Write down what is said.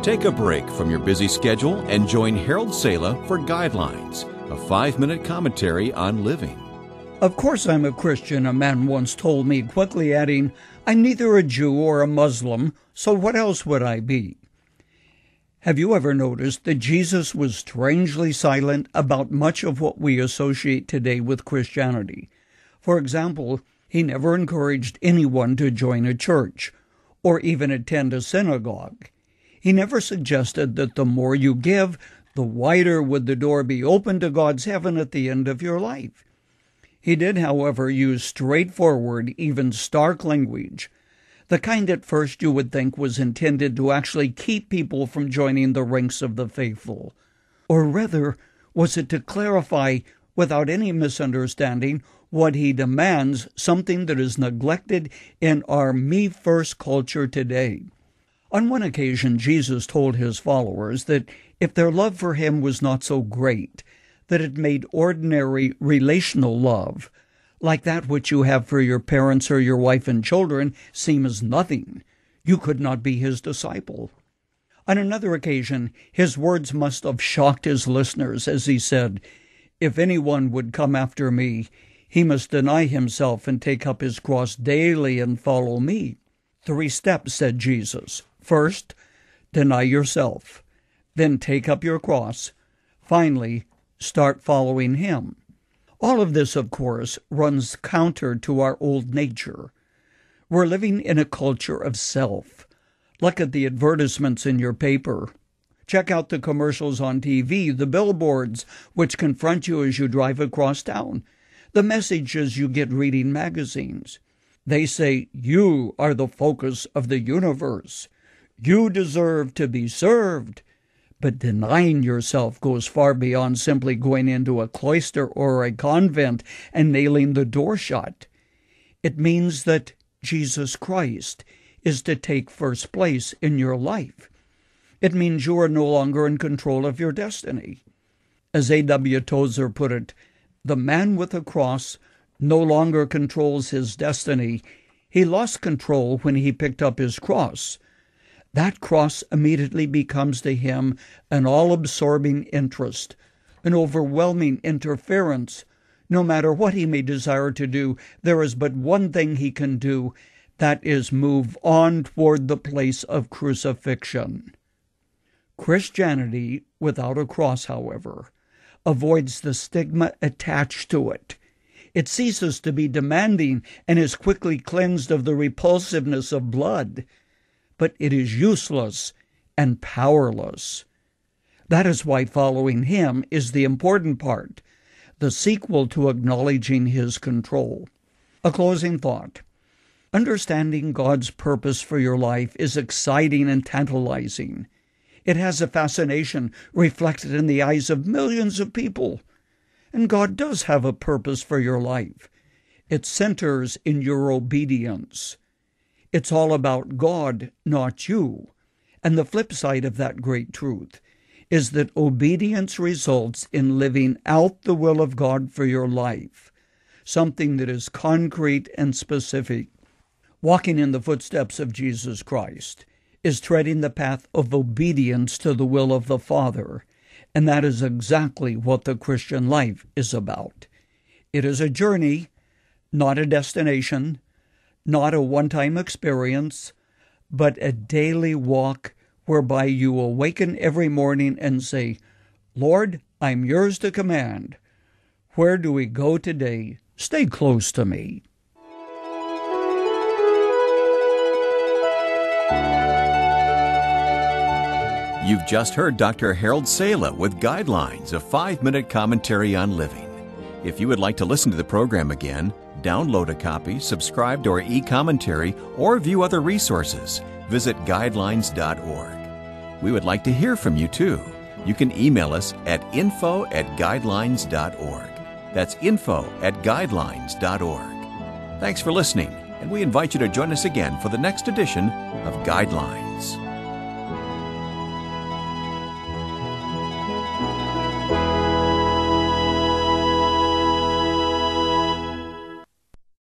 Take a break from your busy schedule and join Harold Sala for Guidelines, a 5-minute commentary on living. Of course I'm a Christian, a man once told me, quickly adding, I'm neither a Jew or a Muslim, so what else would I be? Have you ever noticed that Jesus was strangely silent about much of what we associate today with Christianity? For example, he never encouraged anyone to join a church or even attend a synagogue. He never suggested that the more you give, the wider would the door be open to God's heaven at the end of your life. He did, however, use straightforward, even stark language, the kind at first you would think was intended to actually keep people from joining the ranks of the faithful. Or rather, was it to clarify, without any misunderstanding, what he demands, something that is neglected in our me-first culture today? On one occasion, Jesus told his followers that if their love for him was not so great, that it made ordinary relational love, like that which you have for your parents or your wife and children, seem as nothing, you could not be his disciple. On another occasion, his words must have shocked his listeners as he said, If anyone would come after me, he must deny himself and take up his cross daily and follow me. 3 steps, said Jesus. First, deny yourself. Then take up your cross. Finally, start following him. All of this, of course, runs counter to our old nature. We're living in a culture of self. Look at the advertisements in your paper. Check out the commercials on TV, the billboards which confront you as you drive across town, the messages you get reading magazines. They say, you are the focus of the universe. You deserve to be served. But denying yourself goes far beyond simply going into a cloister or a convent and nailing the door shut. It means that Jesus Christ is to take first place in your life. It means you are no longer in control of your destiny. As A.W. Tozer put it, the man with a cross no longer controls his destiny. He lost control when he picked up his cross. That cross immediately becomes to him an all-absorbing interest, an overwhelming interference. No matter what he may desire to do, there is but one thing he can do, that is move on toward the place of crucifixion. Christianity without a cross, however, avoids the stigma attached to it. It ceases to be demanding and is quickly cleansed of the repulsiveness of blood. But it is useless and powerless. That is why following him is the important part, the sequel to acknowledging his control. A closing thought. Understanding God's purpose for your life is exciting and tantalizing. It has a fascination reflected in the eyes of millions of people. And God does have a purpose for your life. It centers in your obedience. It's all about God, not you. And the flip side of that great truth is that obedience results in living out the will of God for your life, something that is concrete and specific. Walking in the footsteps of Jesus Christ is treading the path of obedience to the will of the Father, and that is exactly what the Christian life is about. It is a journey, not a destination, not a one-time experience, but a daily walk whereby you awaken every morning and say, Lord, I'm yours to command. Where do we go today? Stay close to me. You've just heard Dr. Harold Sala with Guidelines, a 5-minute commentary on living. If you would like to listen to the program again, download a copy, subscribe to our e-commentary, or view other resources, visit guidelines.org. We would like to hear from you too. You can email us at info@guidelines.org. That's info@guidelines.org. Thanks for listening, and we invite you to join us again for the next edition of Guidelines.